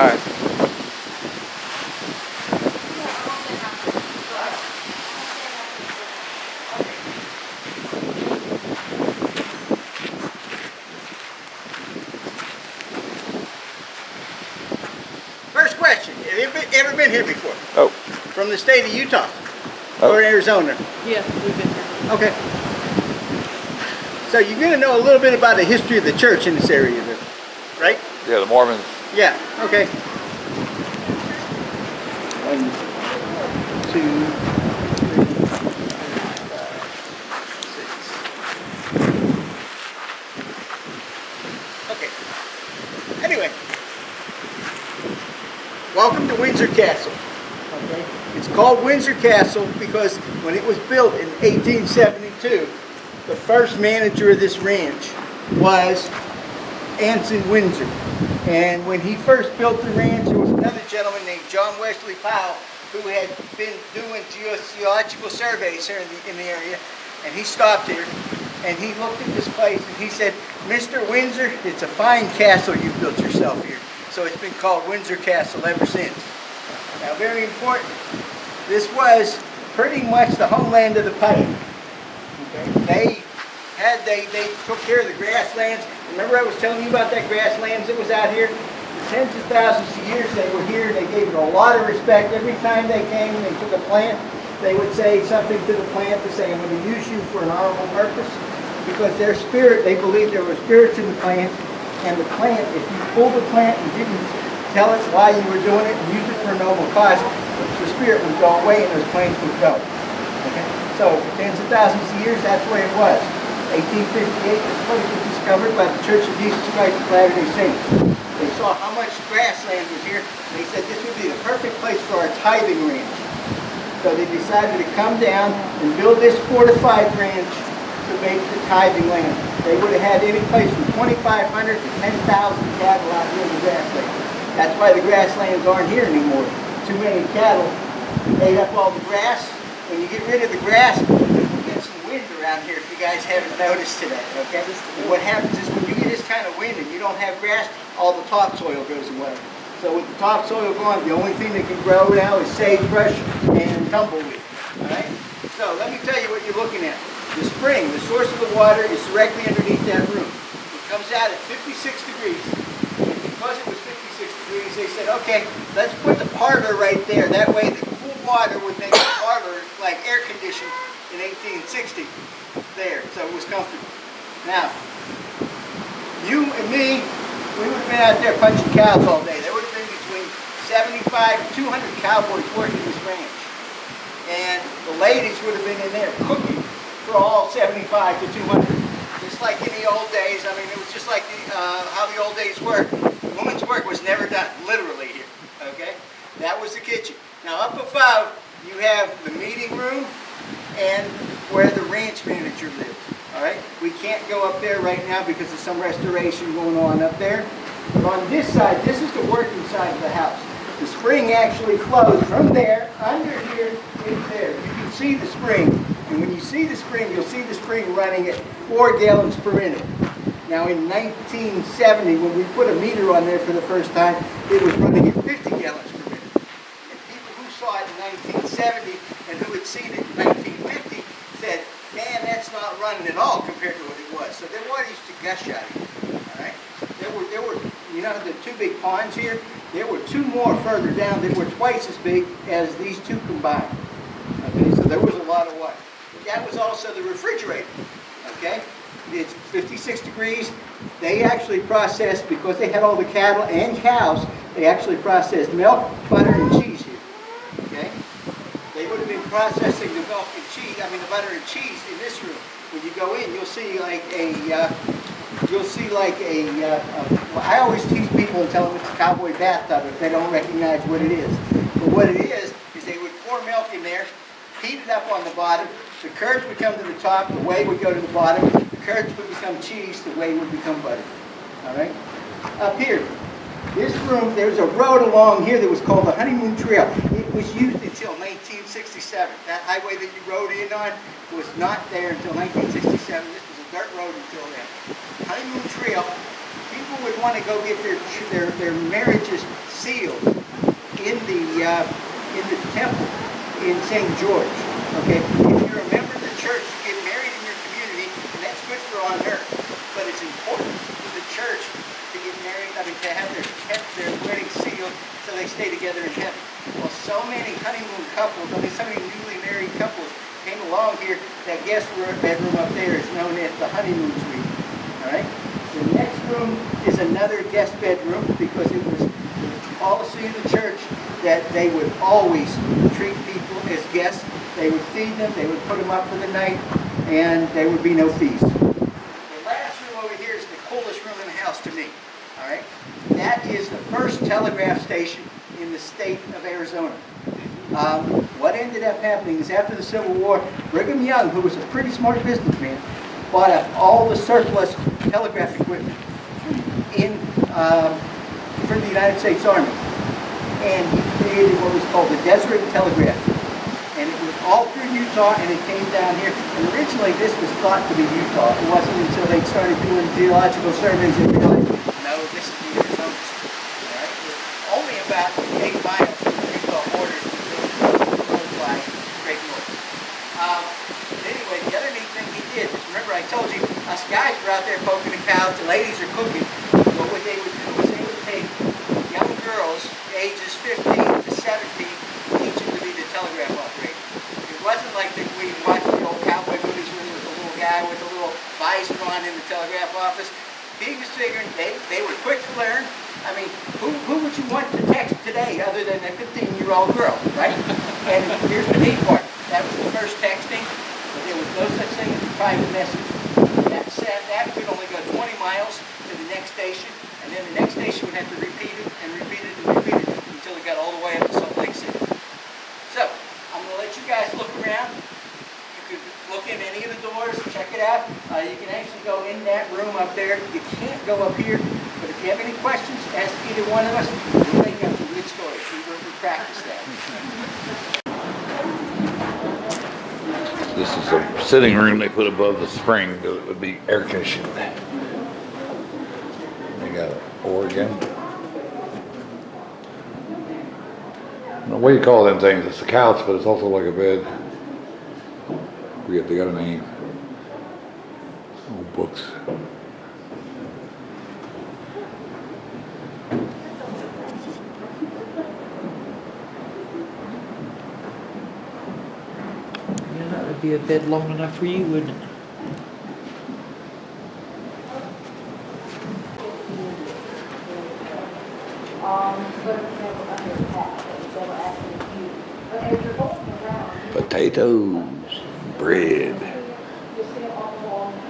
right. First question, have you ever been here before? Oh. From the state of Utah Oh. or Arizona? Yeah, we've been here. Okay. So you're going to know a little bit about the history of the church in this area, right? Yeah, the Mormons. Yeah, okay. 1, 2, 3, 4, 5, 6. Okay. Anyway, welcome to Windsor Castle. Okay. It's called Windsor Castle because when it was built in 1872, the first manager of this ranch was Anson Windsor. And when he first built the ranch, there was another gentleman named John Wesley Powell who had been doing geological surveys here in the area. And he stopped here and he looked at this place and he said, "Mr. Windsor, it's a fine castle you've built yourself here." So it's been called Windsor Castle ever since. Now, very important, this was pretty much the homeland of the Pike. Okay. They took care of the grasslands. Remember I was telling you about that grasslands that was out here? For tens of thousands of years they were here. They gave it a lot of respect. Every time they came and they took a plant, they would say something to the plant to say, "I'm going to use you for an honorable purpose." Because their spirit, they believed there were spirits in the plant. And the plant, if you pulled the plant and didn't tell it why you were doing it and use it for a noble cause, the spirit would go away and those plants would go. Okay? So for tens of thousands of years, that's the way it was. 1858, this place was discovered by the Church of Jesus Christ of Latter-day Saints. They saw how much grassland was here. They said this would be the perfect place for our tithing ranch. So they decided to come down and build this fortified ranch to make the tithing land. They would have had any place from 2,500 to 10,000 cattle out here in the grassland. That's why the grasslands aren't here anymore. Too many cattle ate up all the grass. When you get rid of the grass, you get some wind around here, if you guys haven't noticed today, okay? And what happens is when you get this kind of wind and you don't have grass, all the topsoil goes away. So with the topsoil gone, the only thing that can grow now is sagebrush and tumbleweed, all right? So let me tell you what you're looking at. The spring, the source of the water, is directly underneath that room. It comes out at 56 degrees. And because it was 56 degrees, they said, okay, let's put the parlor right there. That way the cool water would make the parlor like air conditioned in 1860 there. So it was comfortable. Now, you and me, we would have been out there punching cows all day. There would have been between 75 and 200 cowboys working this ranch. And the ladies would have been in there cooking for all 75 to 200. Just like in the old days, I mean, it was just like how the old days were. The woman's work was never done, literally here, okay? That was the kitchen. Now up above, you have the meeting room and where the ranch manager lives, all right? We can't go up there right now because there's some restoration going on up there. But on this side, this is the working side of the house. The spring actually flows from there, under here, into there. You can see the spring. And when you see the spring, you'll see the spring running at 4 gallons per minute. Now in 1970, when we put a meter on there for the first time, it was running at 50 gallons per minute. And people who saw it in 1970 and who had seen it in 1950 said, man, that's not running at all compared to what it was. So their water used to gush out of here. All right? There were, you know, the two big ponds here, there were two more further down that were twice as big as these two combined. Okay, so there was a lot of water. That was also the refrigerator, okay? It's 56 degrees. They actually processed, because they had all the cattle and cows, they actually processed milk, butter, and cheese here, okay? They would have been processing the milk and cheese, I mean the butter and cheese in this room. When you go in, you'll see like I always tease people and tell them it's a cowboy bathtub if they don't recognize what it is. But what it is they would pour milk in there, heat it up on the bottom, the curds would come to the top, the whey would go to the bottom, the curds would become cheese, the whey would become butter. All right? Up here, this room, there's a road along here that was called the Honeymoon Trail. It was used until 1967. That highway that you rode in on was not there until 1967. This was a dirt road until then. Honeymoon Trail people would want to go get their marriages sealed in the temple in St. George. Okay, if you're a member of the church, you get married in your community, and that's good for on earth. But it's important for the church to get married, to have their wedding sealed so they stay together in heaven. Well, so many honeymoon couples, so many newly married couples came along here. That guest bedroom up there is known as the Honeymoon Suite. All right. The next room is another guest bedroom because it was the policy of the church that they would always treat people as guests. They would feed them, they would put them up for the night, and there would be no fees. The last room over here is the coolest room in the house to me. All right, that is the first telegraph station in the state of Arizona. What ended up happening is after the Civil War, Brigham Young, who was a pretty smart businessman, bought up all the surplus telegraph equipment for the United States Army. And he created what was called the Desert Telegraph. And it was all through Utah, and it came down here. And originally this was thought to be Utah. It wasn't until they started doing geological surveys and realized, no, this is the Arizona. All right? We're only about 8 miles from the Utah border to fly straight north. Anyway, the other neat thing he did, remember I told you, us guys were out there poking the cows, the ladies are cooking. But what they would do is they would take young girls, ages 15 to 17, teach them to be the telegraph operator. It wasn't like we watched the old cowboy movies where there was a little guy with a little visor on in the telegraph office. He was figuring they were quick to learn. I mean, who would you want to text today other than a 15-year-old girl, right? And here's the neat part. That was the first texting, but there was no such thing as a private message. That could only go 20 miles to the next station, and then the next station would have to repeat it and repeat it and repeat it until it got all the way up to Salt Lake City. So, I'm going to let you guys look around. You could look in any of the doors, check it out. You can actually go in that room up there. You can't go up here, but if you have any questions, ask either one of us. We'll make up some good stories. We practice that. This is a sitting room they put above the spring so it would be air conditioned. They got Oregon. I don't know what you call them things. It's a couch, but it's also like a bed. Forget they got a name. Old books. Be a bed long enough for you, wouldn't it? Potatoes, bread.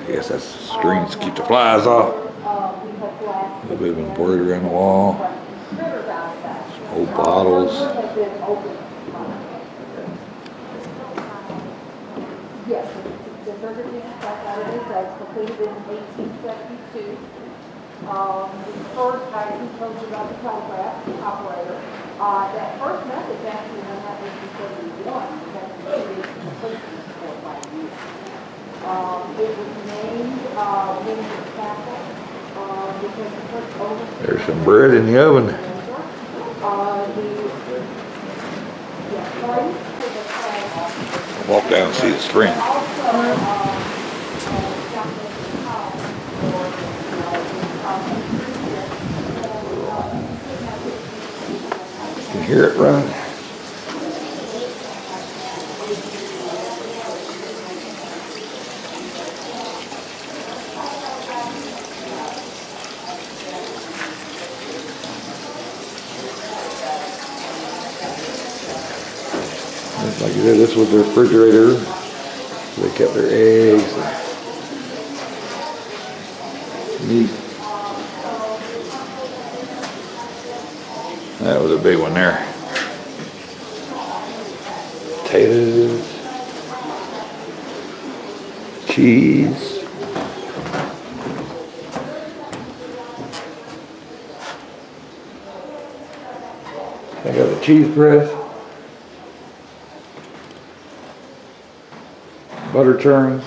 I guess that's strings to keep the flies off. A little bit of embroidery on the wall. Some old bottles. Yes, the Burger King was completed in 1872. The first guy who told you about the telegraph operator. That first message actually went out in 1871. We had to do it completely for 5 years. It was named Windsor Castle because the first overseer. There's some bread in the oven. Walk down and see the spring. You can hear it run. Like I said, this was their refrigerator. They kept their eggs and meat. That was a big one there. Potatoes, cheese. I got the cheese press. Butter churns,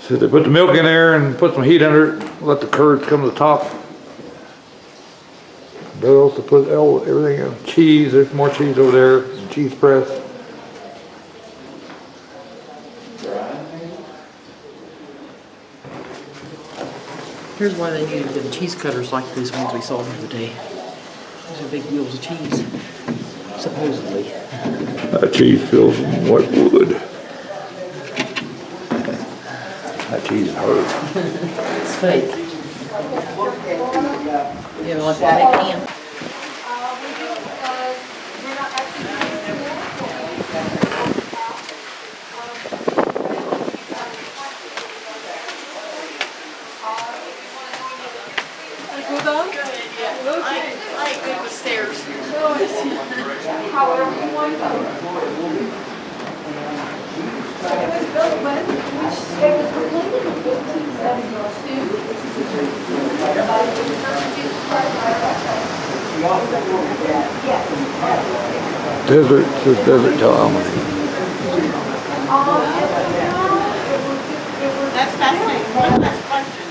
So they put the milk in there and put some heat under it, let the curds come to the top. Barrels to put everything in. Cheese, there's more cheese over there, cheese press. Here's why they needed them cheese cutters like these ones we saw the other day. Those are big wheels of cheese, supposedly. That cheese feels like wood. That cheese is hard. It's fake. Yeah, like a fake can. We do, we're not actually doing I agree with stairs. however you want to go. It was built when, it was completed in 1872, which is by the Church of Jesus Christ of Latter-day Saints. Yes. Desert, says desert tile. That's fascinating. One last question.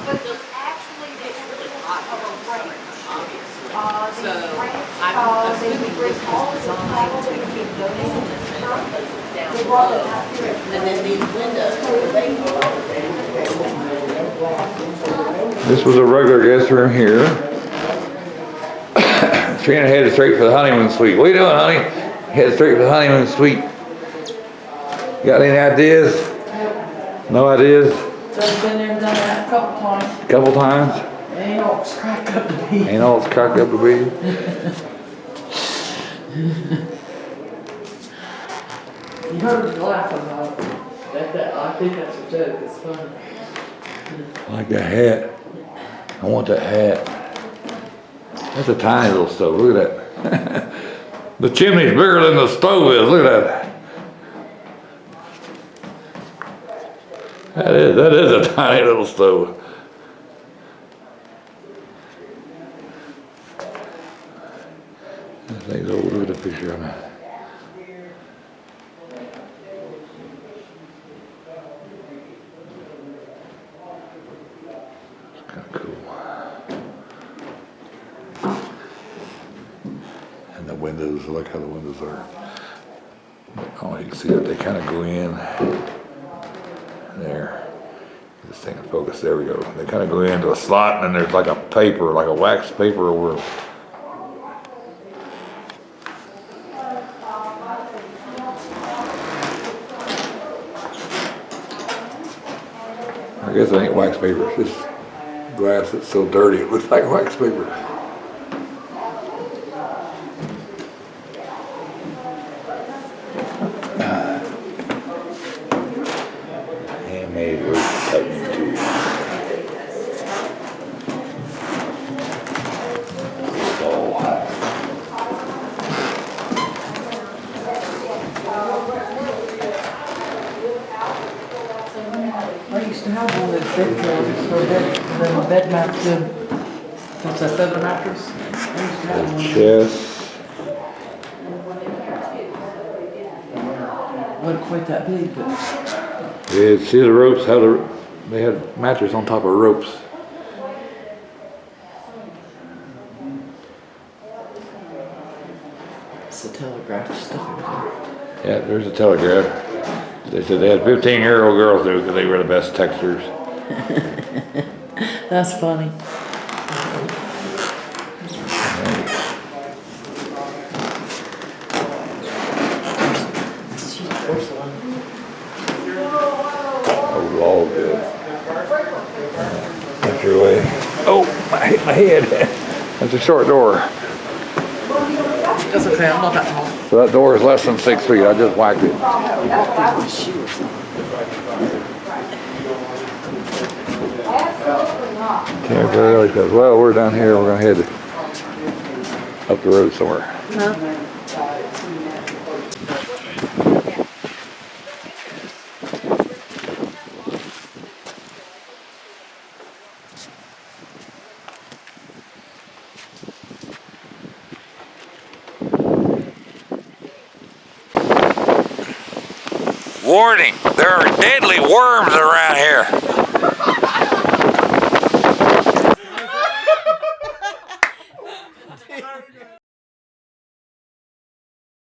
But Does actually, it's really hot of a range. obviously. So, I'm they assuming bring this all was of the designed travel to that keep we those donated units to and church. places down They brought them below. out here. And then these windows, they This was a regular guest room here. Trina headed straight for the honeymoon suite. What are you doing, honey? Headed straight for the honeymoon suite. Got any ideas? No ideas? So I've been there and done that a couple times. Couple times? Ain't all it's cracked up to be. Ain't all it's cracked up to be. You heard me laughing about that. I think that's a joke. It's funny. I like that hat. I want that hat. That's a tiny little stove. Look at that. The chimney's bigger than the stove is. Look at that. That is a tiny little stove. That thing's old. Look at the picture on that. It's kind of cool. And the windows, look how the windows are. Oh, you can see that they kind of go in there. This thing is focused. There we go. They kind of go into a slot, and then there's like a paper, like a wax paper over. I guess it ain't wax paper. It's just glass that's so dirty it looks like wax paper. Handmade rope cutting tools. I used to have one of those bed drawers for the bed mat, what's that, feather mattress? I used to have one. Chest. Wasn't quite that big, but Yeah, see the ropes, how they had mattress on top of ropes. it's the telegraph stuff over Yeah, there's a telegraph. They said they had 15-year-old girls there because they were the best texters. there. That's funny. It's cheap porcelain. Oh, all good. That's your way. Oh, I hit my head. That's a short door. That's okay, I'm not that tall. So that door is less than 6 feet. I just whacked it. My shoe or something. Absolutely not. Temporarily, because, well, we're down here. We're going to head up the road somewhere. Huh? Warning, there are deadly worms around here.